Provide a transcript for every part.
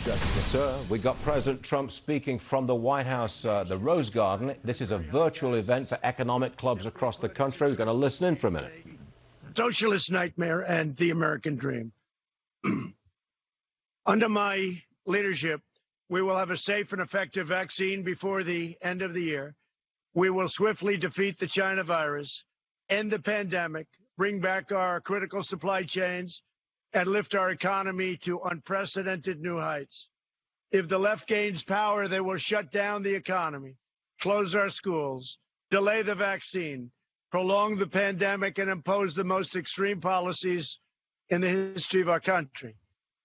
Yes, sir. We got President Trump speaking from the White House, the Rose Garden. This is a virtual event for economic clubs across the country. We're going to listen in for a minute. Socialist nightmare and the American dream. Under my leadership, we will have a safe and effective vaccine before the end of the year. We will swiftly defeat the China virus, end the pandemic, bring back our critical supply chains, and lift our economy to unprecedented new heights. If the left gains power, they will shut down the economy, close our schools, delay the vaccine, prolong the pandemic, and impose the most extreme policies in the history of our country.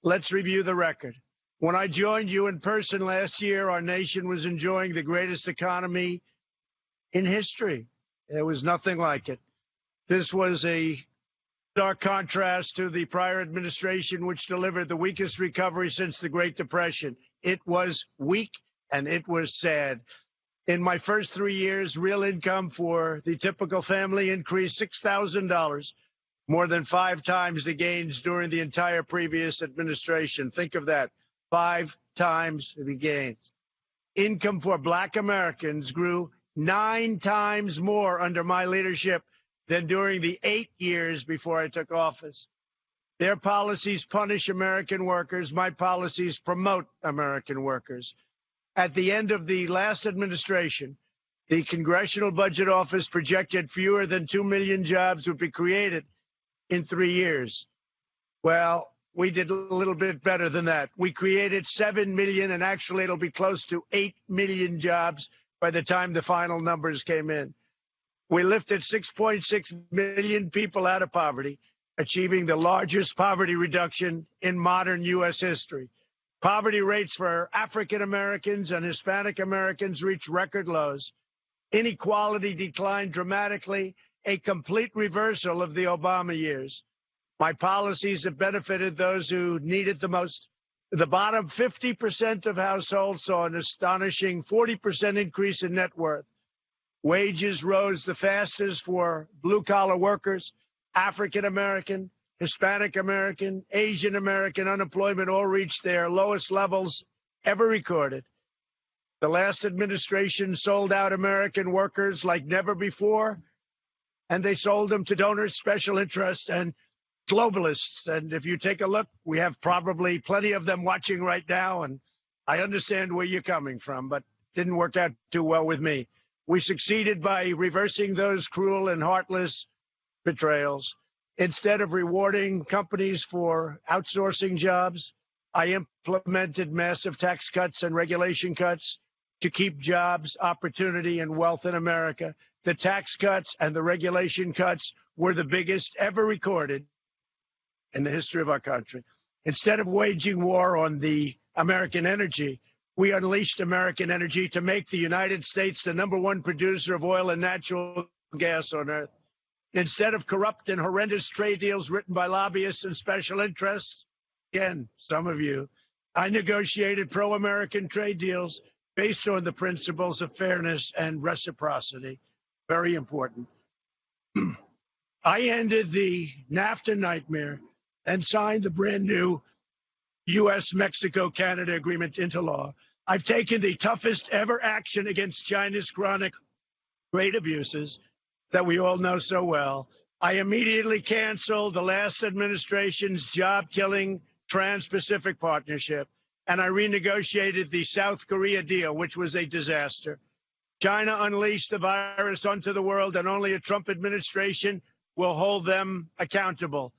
Let's review the record. When I joined you in person last year, our nation was enjoying the greatest economy in history. There was nothing like it. This was a stark contrast to the prior administration, which delivered the weakest recovery since the Great Depression. It was weak and it was sad. In my first 3 years, real income for the typical family increased $6,000, more than 5 times the gains during the entire previous administration. Think of that, 5 times the gains. Income for Black Americans grew 9 times more under my leadership than during the 8 years before I took office. Their policies punish American workers. My policies promote American workers. At the end of the last administration, the Congressional Budget Office projected fewer than 2 million jobs would be created in 3 years. Well, we did a little bit better than that. We created 7 million, and actually it'll be close to 8 million jobs by the time the final numbers came in. We lifted 6.6 million people out of poverty, achieving the largest poverty reduction in modern U.S. history. Poverty rates for African Americans and Hispanic Americans reached record lows. Inequality declined dramatically, a complete reversal of the Obama years. My policies have benefited those who need it the most. The bottom 50% of households saw an astonishing 40% increase in net worth. Wages rose the fastest for blue-collar workers, African American, Hispanic American, Asian American. Unemployment all reached their lowest levels ever recorded. The last administration sold out American workers like never before, and they sold them to donors, special interests, and globalists. And if you take a look, we have probably plenty of them watching right now, and I understand where you're coming from, but it didn't work out too well with me. We succeeded by reversing those cruel and heartless betrayals. Instead of rewarding companies for outsourcing jobs, I implemented massive tax cuts and regulation cuts to keep jobs, opportunity, and wealth in America. The tax cuts and the regulation cuts were the biggest ever recorded in the history of our country. Instead of waging war on the American energy, we unleashed American energy to make the United States the #1 producer of oil and natural gas on earth. Instead of corrupt and horrendous trade deals written by lobbyists and special interests, again, some of you, I negotiated pro-American trade deals based on the principles of fairness and reciprocity. Very important. I ended the NAFTA nightmare and signed the brand new U.S.-Mexico-Canada agreement into law. I've taken the toughest ever action against China's chronic trade abuses that we all know so well. I immediately canceled the last administration's job-killing Trans-Pacific Partnership, and I renegotiated the South Korea deal, which was a disaster. China unleashed the virus onto the world, and only a Trump administration will hold them accountable.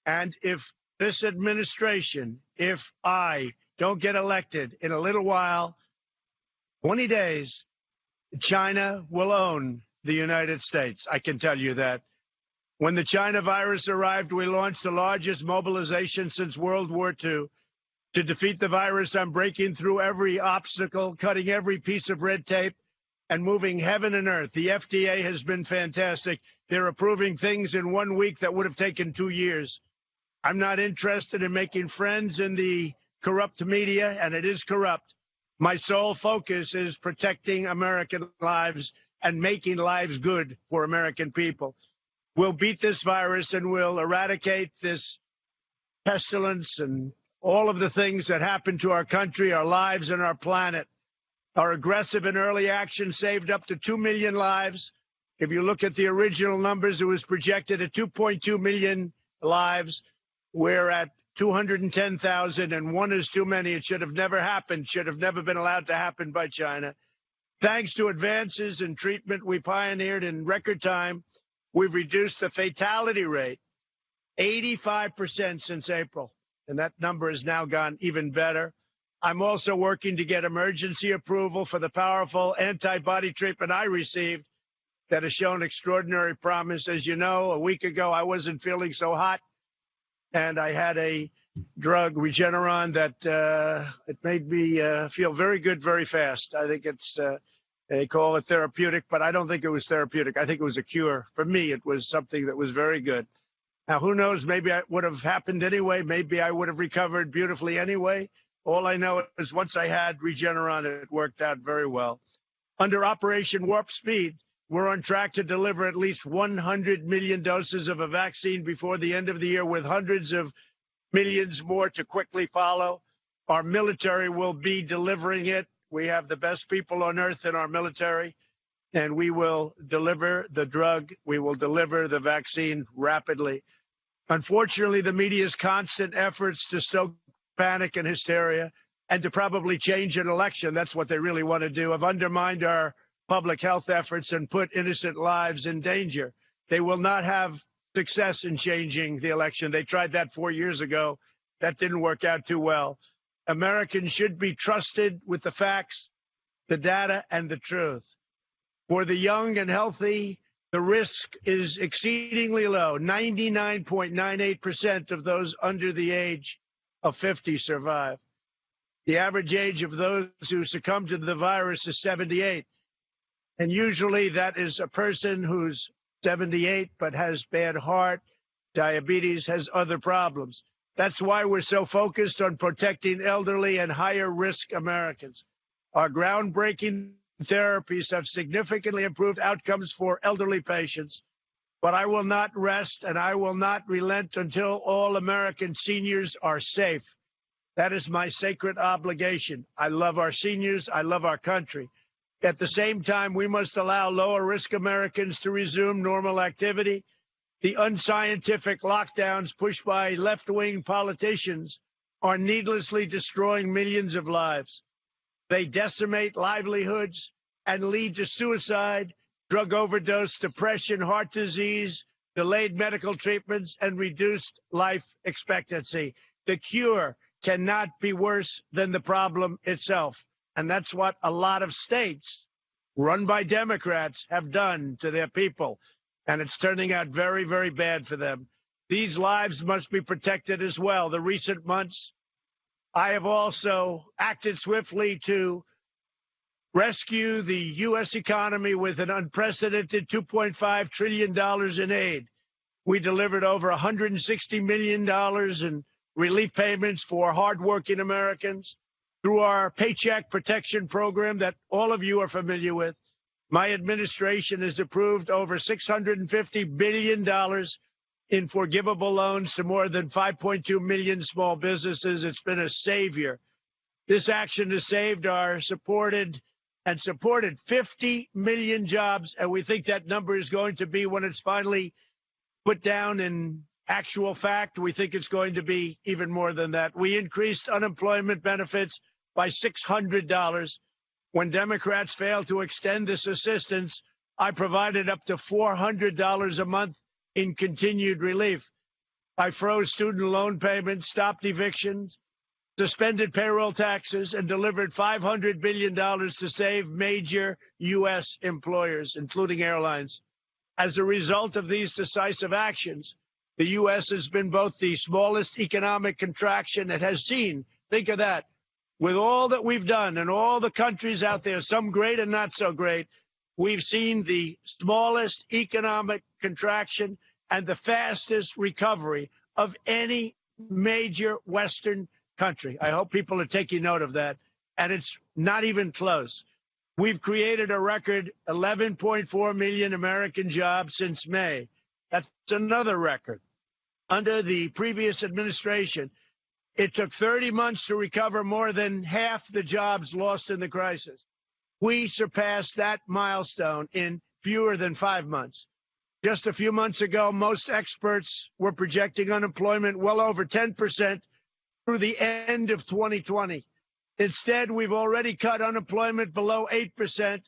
And if this administration, if I don't get elected in a little while, 20 days, China will own the United States. I can tell you that. When the China virus arrived, we launched the largest mobilization since World War II. To defeat the virus, I'm breaking through every obstacle, cutting every piece of red tape, and moving heaven and earth. The FDA has been fantastic. They're approving things in 1 week that would have taken 2 years. I'm not interested in making friends in the corrupt media, and it is corrupt. My sole focus is protecting American lives and making lives good for American people. We'll beat this virus and we'll eradicate this pestilence and all of the things that happened to our country, our lives, and our planet. Our aggressive and early action saved up to 2 million lives. If you look at the original numbers, it was projected at 2.2 million lives. We're at 210,000, and one is too many. It should have never happened, should have never been allowed to happen by China. Thanks to advances in treatment we pioneered in record time, we've reduced the fatality rate 85% since April, and that number has now gone even better. I'm also working to get emergency approval for the powerful antibody treatment I received that has shown extraordinary promise. As you know, a week ago, I wasn't feeling so hot, and I had a drug, Regeneron, that it made me feel very good very fast. I think it's, they call it therapeutic, but I don't think it was therapeutic. I think it was a cure. For me, it was something that was very good. Now, who knows, maybe it would have happened anyway. Maybe I would have recovered beautifully anyway. All I know is once I had Regeneron, it worked out very well. Under Operation Warp Speed, we're on track to deliver at least 100 million doses of a vaccine before the end of the year, with hundreds of millions more to quickly follow. Our military will be delivering it. We have the best people on earth in our military, and we will deliver the drug. We will deliver the vaccine rapidly. Unfortunately, the media's constant efforts to stoke panic and hysteria and to probably change an election, that's what they really want to do, have undermined our public health efforts and put innocent lives in danger. They will not have success in changing the election. They tried that 4 years ago. That didn't work out too well. Americans should be trusted with the facts, the data, and the truth. For the young and healthy, the risk is exceedingly low. 99.98% of those under the age of 50 survive. The average age of those who succumb to the virus is 78. And usually that is a person who's 78 but has bad heart, diabetes, has other problems. That's why we're so focused on protecting elderly and higher risk Americans. Our groundbreaking therapies have significantly improved outcomes for elderly patients. But I will not rest and I will not relent until all American seniors are safe. That is my sacred obligation. I love our seniors. I love our country. At the same time, we must allow lower risk Americans to resume normal activity. The unscientific lockdowns pushed by left-wing politicians are needlessly destroying millions of lives. They decimate livelihoods and lead to suicide, drug overdose, depression, heart disease, delayed medical treatments, and reduced life expectancy. The cure cannot be worse than the problem itself. And that's what a lot of states run by Democrats have done to their people. And it's turning out very, very bad for them. These lives must be protected as well. The recent months, I have also acted swiftly to rescue the U.S. economy with an unprecedented $2.5 trillion in aid. We delivered over $160 million in relief payments for hardworking Americans through our Paycheck Protection Program that all of you are familiar with. My administration has approved over $650 billion in forgivable loans to more than 5.2 million small businesses. It's been a savior. This action has saved our supported 50 million jobs, and we think that number is going to be, when it's finally put down in actual fact, we think it's going to be even more than that. We increased unemployment benefits by $600. When Democrats failed to extend this assistance, I provided up to $400 a month in continued relief. I froze student loan payments, stopped evictions, suspended payroll taxes, and delivered $500 billion to save major U.S. employers, including airlines. As a result of these decisive actions, the U.S. has been both the smallest economic contraction it has seen. Think of that. With all that we've done and all the countries out there, some great and not so great, we've seen the smallest economic contraction and the fastest recovery of any major Western country. I hope people are taking note of that. And it's not even close. We've created a record 11.4 million American jobs since May. That's another record. Under the previous administration, It took 30 months to recover more than half the jobs lost in the crisis. We surpassed that milestone in fewer than 5 months. Just a few months ago, most experts were projecting unemployment well over 10% through the end of 2020. Instead, we've already cut unemployment below 8%,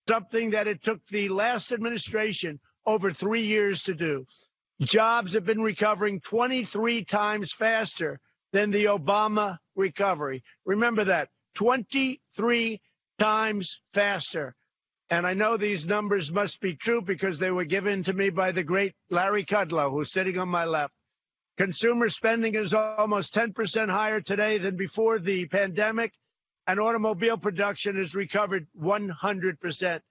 something that it took the last administration over 3 years to do. Jobs have been recovering 23 times faster than the Obama recovery. Remember that, 23 times faster. And I know these numbers must be true because they were given to me by the great Larry Kudlow, who's sitting on my left. Consumer spending is almost 10% higher today than before the pandemic, and automobile production has recovered 100%.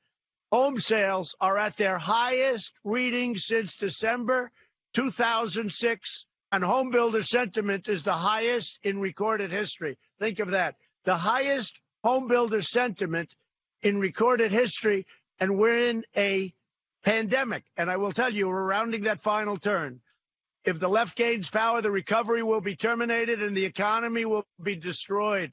Home sales are at their highest reading since December 2006, and home builder sentiment is the highest in recorded history. Think of that. The highest home builder sentiment in recorded history, and we're in a pandemic. And I will tell you, we're rounding that final turn. If the left gains power, the recovery will be terminated and the economy will be destroyed.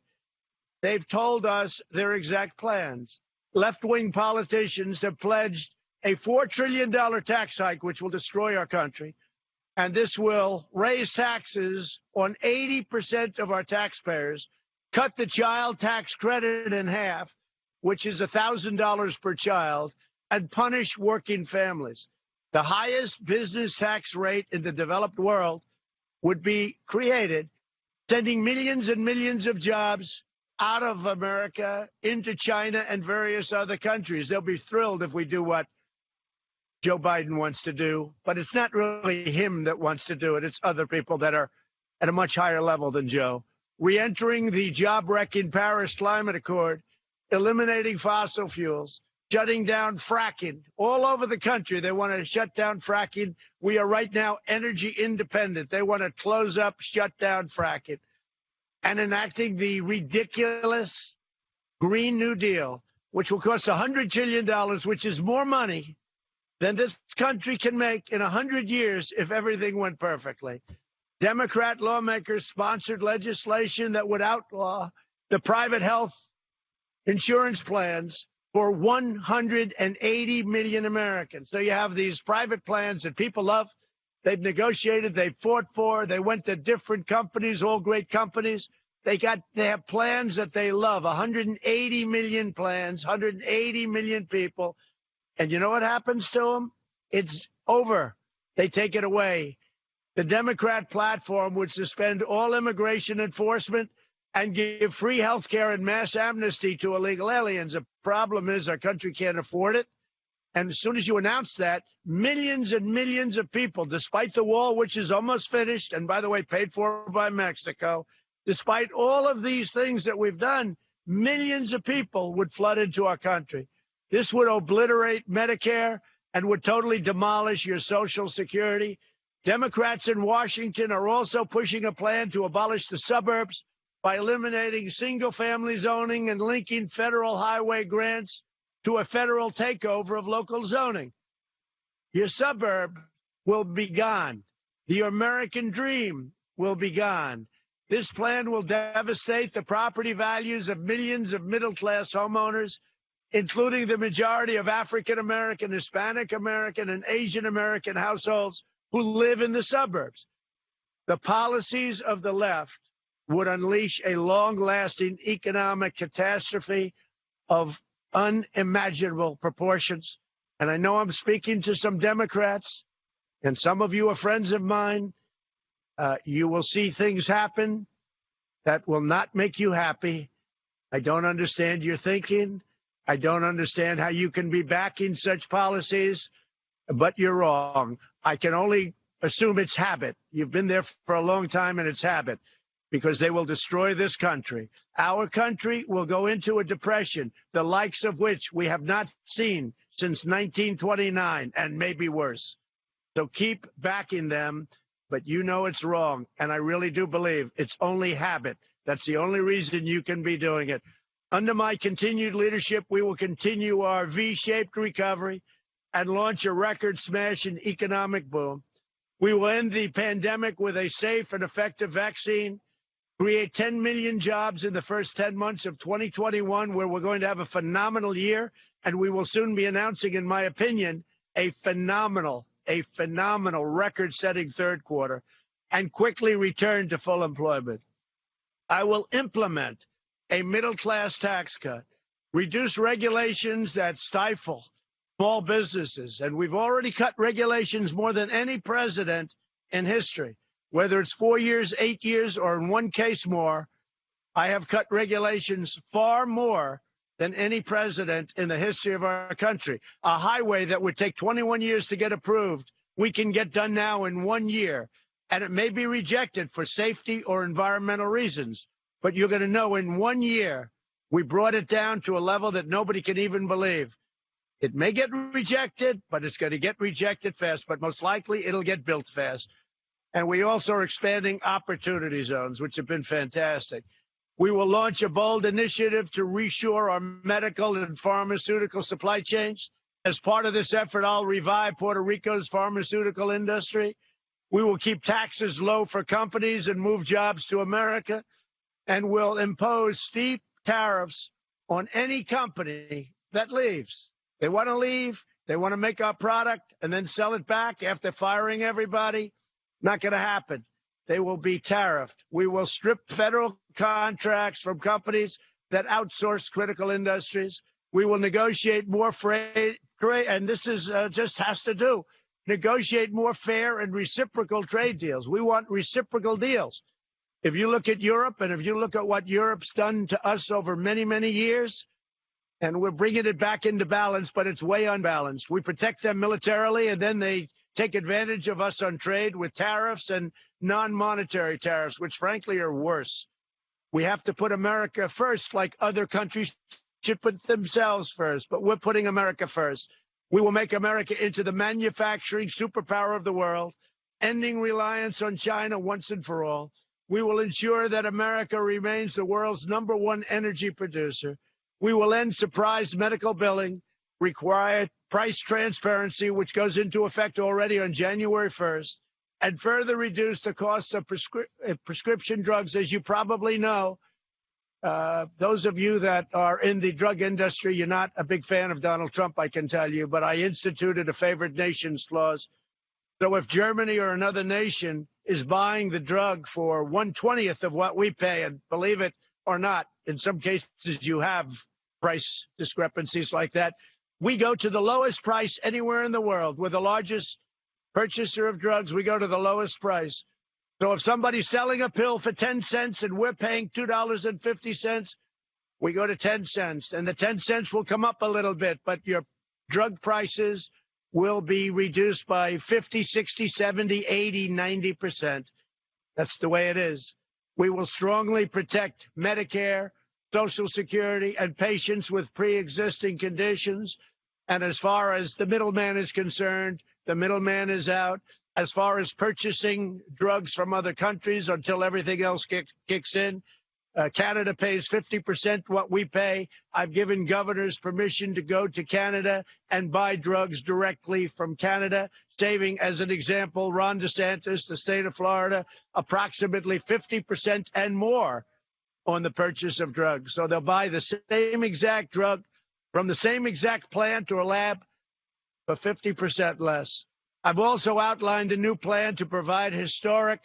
They've told us their exact plans. Left-wing politicians have pledged a $4 trillion tax hike, which will destroy our country. And this will raise taxes on 80% of our taxpayers, cut the child tax credit in half, which is $1,000 per child, and punish working families. The highest business tax rate in the developed world would be created, sending millions and millions of jobs out of America into China and various other countries. They'll be thrilled if we do what Joe Biden wants to do, but it's not really him that wants to do it. It's other people that are at a much higher level than Joe. Re-entering the job-wrecking Paris Climate Accord, eliminating fossil fuels, shutting down fracking. All over the country, they want to shut down fracking. We are right now energy independent. They want to close up, shut down fracking. And enacting the ridiculous Green New Deal, which will cost $100 trillion, which is more money than this country can make in 100 years if everything went perfectly. Democrat lawmakers sponsored legislation that would outlaw the private health insurance plans for 180 million Americans. So you have these private plans that people love. They've negotiated, they've fought for, they went to different companies, all great companies. They have plans that they love, 180 million plans, 180 million people. And you know what happens to them? It's over. They take it away. The Democrat platform would suspend all immigration enforcement and give free health care and mass amnesty to illegal aliens. The problem is our country can't afford it. And as soon as you announce that, millions and millions of people, despite the wall, which is almost finished, and by the way, paid for by Mexico, despite all of these things that we've done, millions of people would flood into our country. This would obliterate Medicare and would totally demolish your Social Security. Democrats in Washington are also pushing a plan to abolish the suburbs by eliminating single-family zoning and linking federal highway grants to a federal takeover of local zoning. Your suburb will be gone. The American dream will be gone. This plan will devastate the property values of millions of middle-class homeowners, including the majority of African-American, Hispanic-American, and Asian-American households who live in the suburbs. The policies of the left would unleash a long-lasting economic catastrophe of unimaginable proportions. And I know I'm speaking to some Democrats, and some of you are friends of mine. You will see things happen that will not make you happy. I don't understand your thinking. I don't understand how you can be backing such policies, but you're wrong. I can only assume it's habit. You've been there for a long time, and it's habit, because they will destroy this country. Our country will go into a depression, the likes of which we have not seen since 1929, and maybe worse. So keep backing them, but you know it's wrong, and I really do believe it's only habit. That's the only reason you can be doing it. Under my continued leadership, we will continue our V-shaped recovery and launch a record-smashing economic boom. We will end the pandemic with a safe and effective vaccine. create 10 million jobs in the first 10 months of 2021, where we're going to have a phenomenal year. And we will soon be announcing, in my opinion, a phenomenal record-setting third quarter, and quickly return to full employment. I will implement a middle-class tax cut, reduce regulations that stifle small businesses. And we've already cut regulations more than any president in history, whether it's 4 years, 8 years, or in one case more. I have cut regulations far more than any president in the history of our country. A highway that would take 21 years to get approved, we can get done now in 1 year. And it may be rejected for safety or environmental reasons, but you're going to know in 1 year, we brought it down to a level that nobody can even believe. It may get rejected, but it's going to get rejected fast, but most likely it'll get built fast. And we also are expanding opportunity zones, which have been fantastic. We will launch a bold initiative to reshore our medical and pharmaceutical supply chains. As part of this effort, I'll revive Puerto Rico's pharmaceutical industry. We will keep taxes low for companies and move jobs to America. And we'll impose steep tariffs on any company that leaves. They want to leave. They want to make our product and then sell it back after firing everybody. Not going to happen. They will be tariffed. We will strip federal contracts from companies that outsource critical industries. We will negotiate more trade, and this is just has to do, negotiate more fair and reciprocal trade deals. We want reciprocal deals. If you look at Europe, and if you look at what Europe's done to us over many, many years, and we're bringing it back into balance, but it's way unbalanced. We protect them militarily, and then they take advantage of us on trade with tariffs and non-monetary tariffs, which frankly are worse. We have to put America first, like other countries should put themselves first, but we're putting America first. We will make America into the manufacturing superpower of the world, ending reliance on China once and for all. We will ensure that America remains the world's #1 energy producer. We will end surprise medical billing, require price transparency, which goes into effect already on January 1st, and further reduce the cost of prescription drugs. As you probably know, those of you that are in the drug industry, you're not a big fan of Donald Trump, I can tell you, but I instituted a favored nations clause. So if Germany or another nation is buying the drug for 1/20th of what we pay, and believe it or not, in some cases you have price discrepancies like that, we go to the lowest price anywhere in the world. We're the largest purchaser of drugs. We go to the lowest price. So if somebody's selling a pill for 10 cents and we're paying $2.50, we go to 10 cents. And the 10 cents will come up a little bit, but your drug prices will be reduced by 50, 60, 70, 80, 90%. That's the way it is. We will strongly protect Medicare, Social Security, and patients with pre-existing conditions. And as far as the middleman is concerned, the middleman is out. As far as purchasing drugs from other countries until everything else kicks in, Canada pays 50% what we pay. I've given governors permission to go to Canada and buy drugs directly from Canada, saving, as an example, Ron DeSantis, the state of Florida, approximately 50% and more on the purchase of drugs. So they'll buy the same exact drug from the same exact plant or lab for 50% less. I've also outlined a new plan to provide historic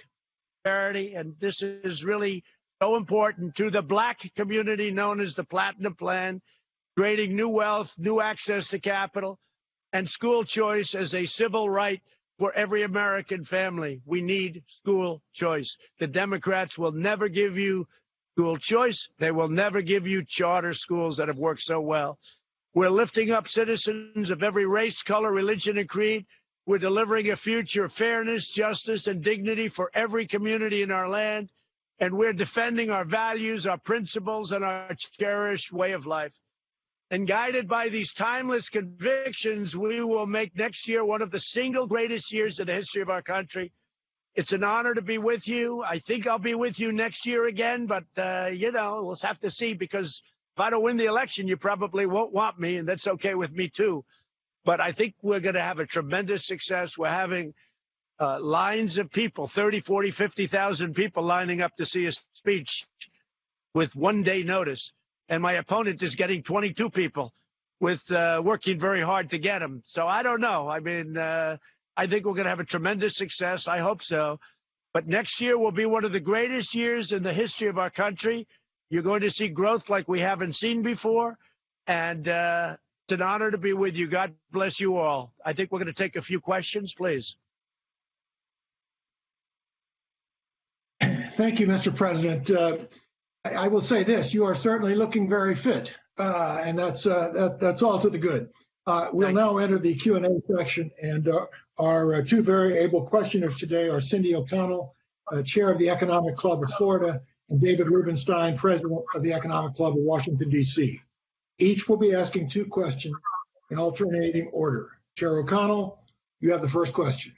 parity, and this is really so important to the Black community, known as the Platinum Plan, creating new wealth, new access to capital, and school choice as a civil right for every American family. We need school choice. The Democrats will never give you school choice. They will never give you charter schools that have worked so well. We're lifting up citizens of every race, color, religion, and creed. We're delivering a future of fairness, justice, and dignity for every community in our land. And we're defending our values, our principles, and our cherished way of life. And guided by these timeless convictions, we will make next year one of the single greatest years in the history of our country. It's an honor to be with you. I think I'll be with you next year again, but, we'll have to see, because if I don't win the election, you probably won't want me, and that's okay with me, too. But I think we're going to have a tremendous success. We're having lines of people, 30, 40, 50,000 people lining up to see a speech with 1 day notice. And my opponent is getting 22 people with working very hard to get them. So I don't know. I mean, I think we're going to have a tremendous success. I hope so. But next year will be one of the greatest years in the history of our country. You're going to see growth like we haven't seen before. And it's an honor to be with you. God bless you all. I think we're going to take a few questions, please. Thank you, Mr. President. I will say this: you are certainly looking very fit, and that's all to the good. We'll now enter the Q&A section, and our two very able questioners today are Cindy O'Connell, Chair of the Economic Club of Florida, and David Rubenstein, President of the Economic Club of Washington, D.C. Each will be asking two questions in alternating order. Chair O'Connell, you have the first question.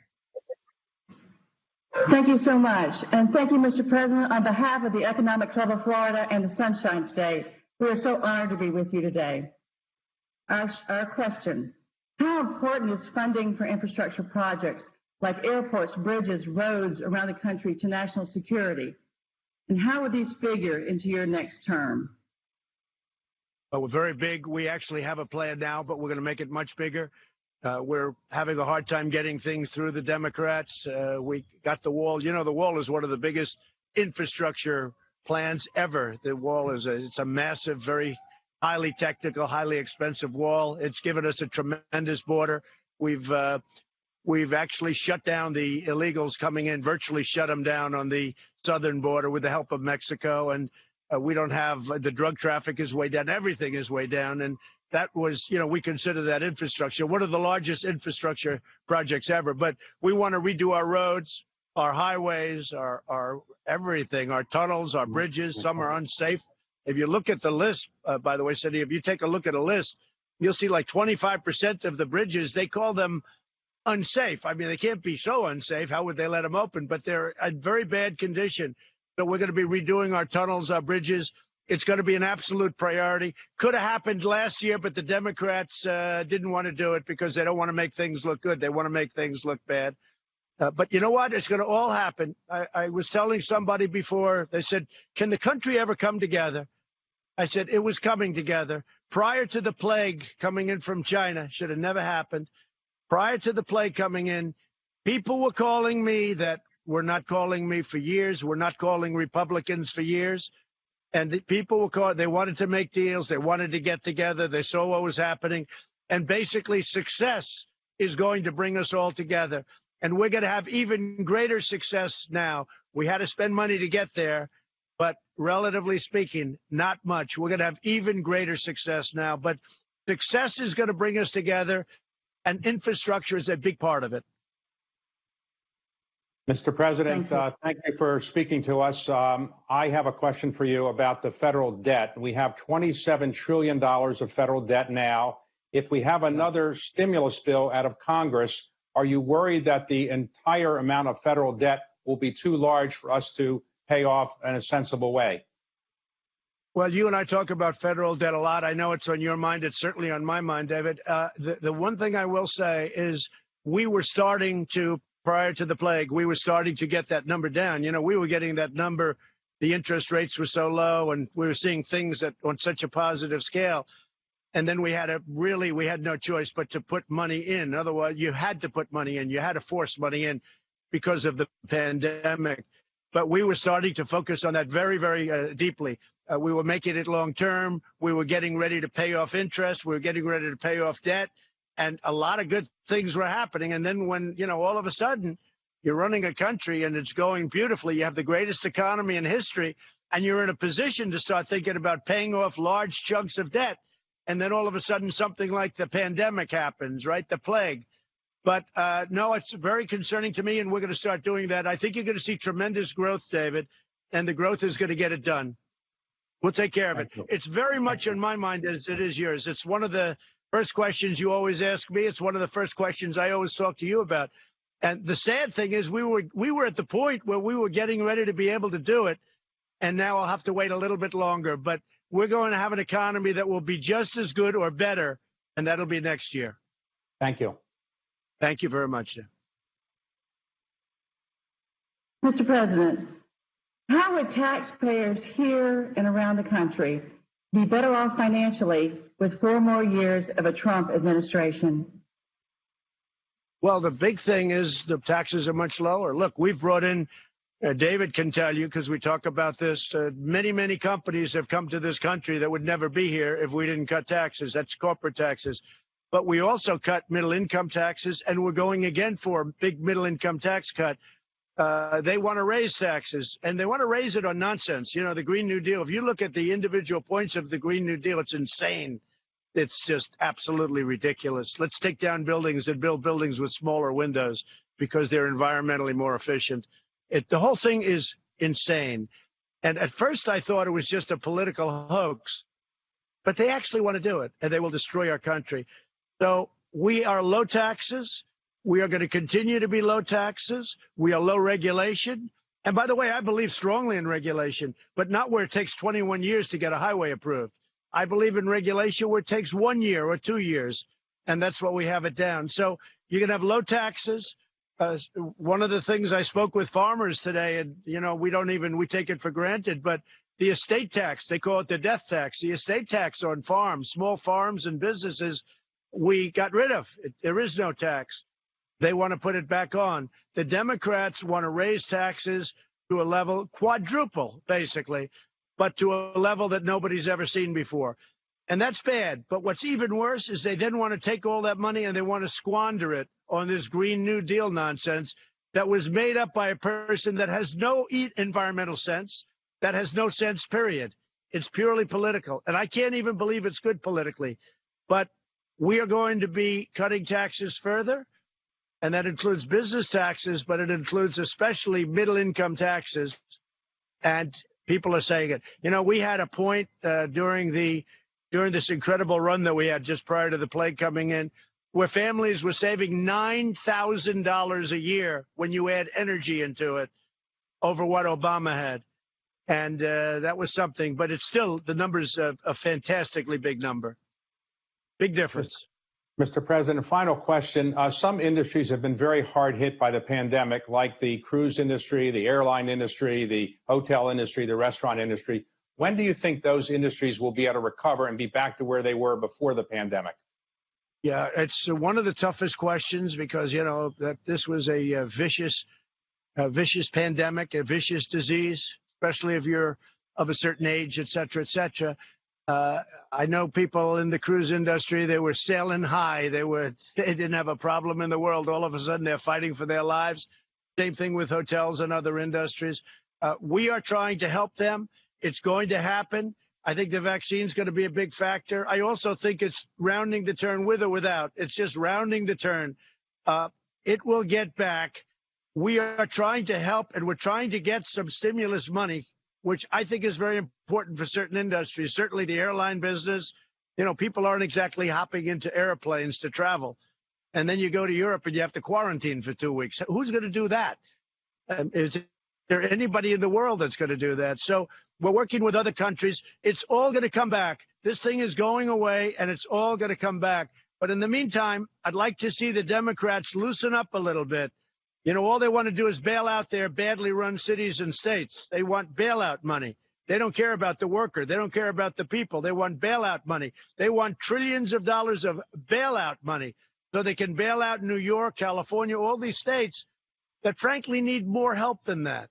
Thank you so much. And thank you, Mr. President. On behalf of the Economic Club of Florida and the Sunshine State, we are so honored to be with you today. Our question: how important is funding for infrastructure projects like airports, bridges, roads around the country to national security? And how would these figure into your next term? Well, we're very big. We actually have a plan now, but we're going to make it much bigger. We're having a hard time getting things through the Democrats. We got the wall. You know, the wall is one of the biggest infrastructure plans ever. The wall is it's a massive, very highly technical, highly expensive wall. It's given us a tremendous border. We've actually shut down the illegals coming in, virtually shut them down on the southern border with the help of Mexico. And we don't have the drug traffic is way down. Everything is way down. And that was, you know, we consider that infrastructure, one of the largest infrastructure projects ever. But we want to redo our roads, our highways, our everything, our tunnels, our bridges. Some are unsafe. If you look at the list, by the way, Cindy, if you take a look at a list, you'll see like 25% of the bridges, they call them unsafe. I mean, they can't be so unsafe. How would they let them open? But they're in very bad condition. So we're going to be redoing our tunnels, our bridges. It's going to be an absolute priority. Could have happened last year, but the Democrats didn't want to do it because they don't want to make things look good. They want to make things look bad. But you know what? It's going to all happen. I was telling somebody before, they said, can the country ever come together? I said, it was coming together. Prior to the plague coming in from China, should have never happened. Prior to the plague coming in, people were calling me that were not calling me for years, were not calling Republicans for years. And the people were called, they wanted to make deals. They wanted to get together. They saw what was happening. And basically, success is going to bring us all together. And we're going to have even greater success now. We had to spend money to get there, but relatively speaking, not much. We're going to have even greater success now. But success is going to bring us together, and infrastructure is a big part of it. Mr. President, thank you for speaking to us. I have a question for you about the federal debt. We have $27 trillion of federal debt now. If we have another stimulus bill out of Congress, are you worried that the entire amount of federal debt will be too large for us to pay off in a sensible way? Well, you and I talk about federal debt a lot. I know it's on your mind. It's certainly on my mind, David. The one thing I will say is we were starting to, prior to the plague, we were starting to get that number down. You know, we were getting that number. The interest rates were so low, and we were seeing things that on such a positive scale. And then we had no choice but to put money in. Otherwise, you had to put money in. You had to force money in because of the pandemic. But we were starting to focus on that very, very deeply. We were making it long term. We were getting ready to pay off interest. We were getting ready to pay off debt. And a lot of good things were happening. And then when, you know, all of a sudden you're running a country and it's going beautifully, you have the greatest economy in history, and you're in a position to start thinking about paying off large chunks of debt. And then all of a sudden something like the pandemic happens, right? The plague. But no, it's very concerning to me, and we're going to start doing that. I think you're going to see tremendous growth, David, and the growth is going to get it done. We'll take care of it. It's very much on my mind as it is yours. It's one of the first questions you always ask me. It's one of the first questions I always talk to you about. And the sad thing is we were at the point where we were getting ready to be able to do it, and now I'll have to wait a little bit longer. But we're going to have an economy that will be just as good or better, and that'll be next year. Thank you. Thank you very much. Mr. President, how would taxpayers here and around the country be better off financially with 4 more years of a Trump administration? Well, the big thing is the taxes are much lower. Look, we've brought in, David can tell you, because we talk about this, many companies have come to this country that would never be here if we didn't cut taxes. That's corporate taxes. But we also cut middle income taxes, and we're going again for a big middle income tax cut. They want to raise taxes, and they want to raise it on nonsense. You know, the Green New Deal, if you look at the individual points of the Green New Deal, it's insane. It's just absolutely ridiculous. Let's take down buildings and build buildings with smaller windows because they're environmentally more efficient. The whole thing is insane. And at first I thought it was just a political hoax, but they actually want to do it, and they will destroy our country. So we are low taxes. We are going to continue to be low taxes. We are low regulation. And by the way, I believe strongly in regulation, but not where it takes 21 years to get a highway approved. I believe in regulation where it takes 1 year or 2 years, and that's what we have it down. So you're going to have low taxes. One of the things I spoke with farmers today, and, you know, we take it for granted, but the estate tax, they call it the death tax, the estate tax on farms, small farms and businesses, we got rid of. There is no tax. They want to put it back on. The Democrats want to raise taxes to a level, quadruple, basically, but to a level that nobody's ever seen before. And that's bad. But what's even worse is they then want to take all that money and they want to squander it on this Green New Deal nonsense that was made up by a person that has no environmental sense, that has no sense, period. It's purely political. And I can't even believe it's good politically. But we are going to be cutting taxes further. And that includes business taxes, but it includes especially middle income taxes. And people are saying it. You know, we had a point during this incredible run that we had just prior to the plague coming in, where families were saving $9,000 a year when you add energy into it over what Obama had. And that was something, but it's still, the number's a fantastically big number. Big difference. Mr. President, final question. Some industries have been very hard hit by the pandemic, like the cruise industry, the airline industry, the hotel industry, the restaurant industry. When do you think those industries will be able to recover and be back to where they were before the pandemic? Yeah, it's one of the toughest questions because, you know, that this was a vicious pandemic, a vicious disease, especially if you're of a certain age, et cetera, et cetera. I know people in the cruise industry, they were sailing high. They didn't have a problem in the world. All of a sudden, they're fighting for their lives. Same thing with hotels and other industries. We are trying to help them. It's going to happen. I think the vaccine is going to be a big factor. I also think it's rounding the turn with or without. It's just rounding the turn. It will get back. We are trying to help, and we're trying to get some stimulus money, which I think is very important for certain industries, certainly the airline business. You know, people aren't exactly hopping into airplanes to travel. And then you go to Europe and you have to quarantine for 2 weeks. Who's going to do that? Is there anybody in the world that's going to do that? So we're working with other countries. It's all going to come back. This thing is going away, and it's all going to come back. But in the meantime, I'd like to see the Democrats loosen up a little bit. You know, all they want to do is bail out their badly run cities and states. They want bailout money. They don't care about the worker. They don't care about the people. They want bailout money. They want trillions of dollars of bailout money so they can bail out New York, California, all these states that frankly need more help than that.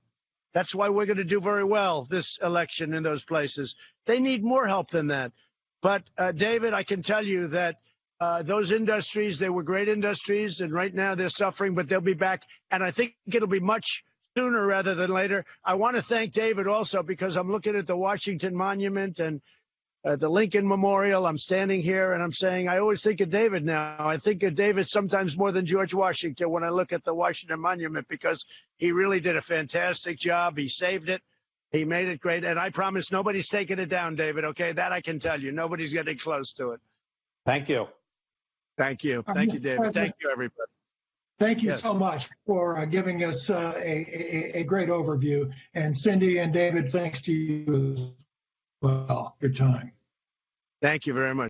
That's why we're going to do very well this election in those places. They need more help than that. But, David, I can tell you that those industries, they were great industries, and right now they're suffering, but they'll be back. And I think it'll be much sooner rather than later. I want to thank David also because I'm looking at the Washington Monument and the Lincoln Memorial. I'm standing here and I'm saying I always think of David now. I think of David sometimes more than George Washington when I look at the Washington Monument because he really did a fantastic job. He saved it. He made it great. And I promise nobody's taking it down, David, okay? That I can tell you. Nobody's getting close to it. Thank you. Thank you. Thank you, David. Thank you, everybody. Thank you so much for giving us a great overview. And Cindy and David, thanks to you as well, your time. Thank you very much.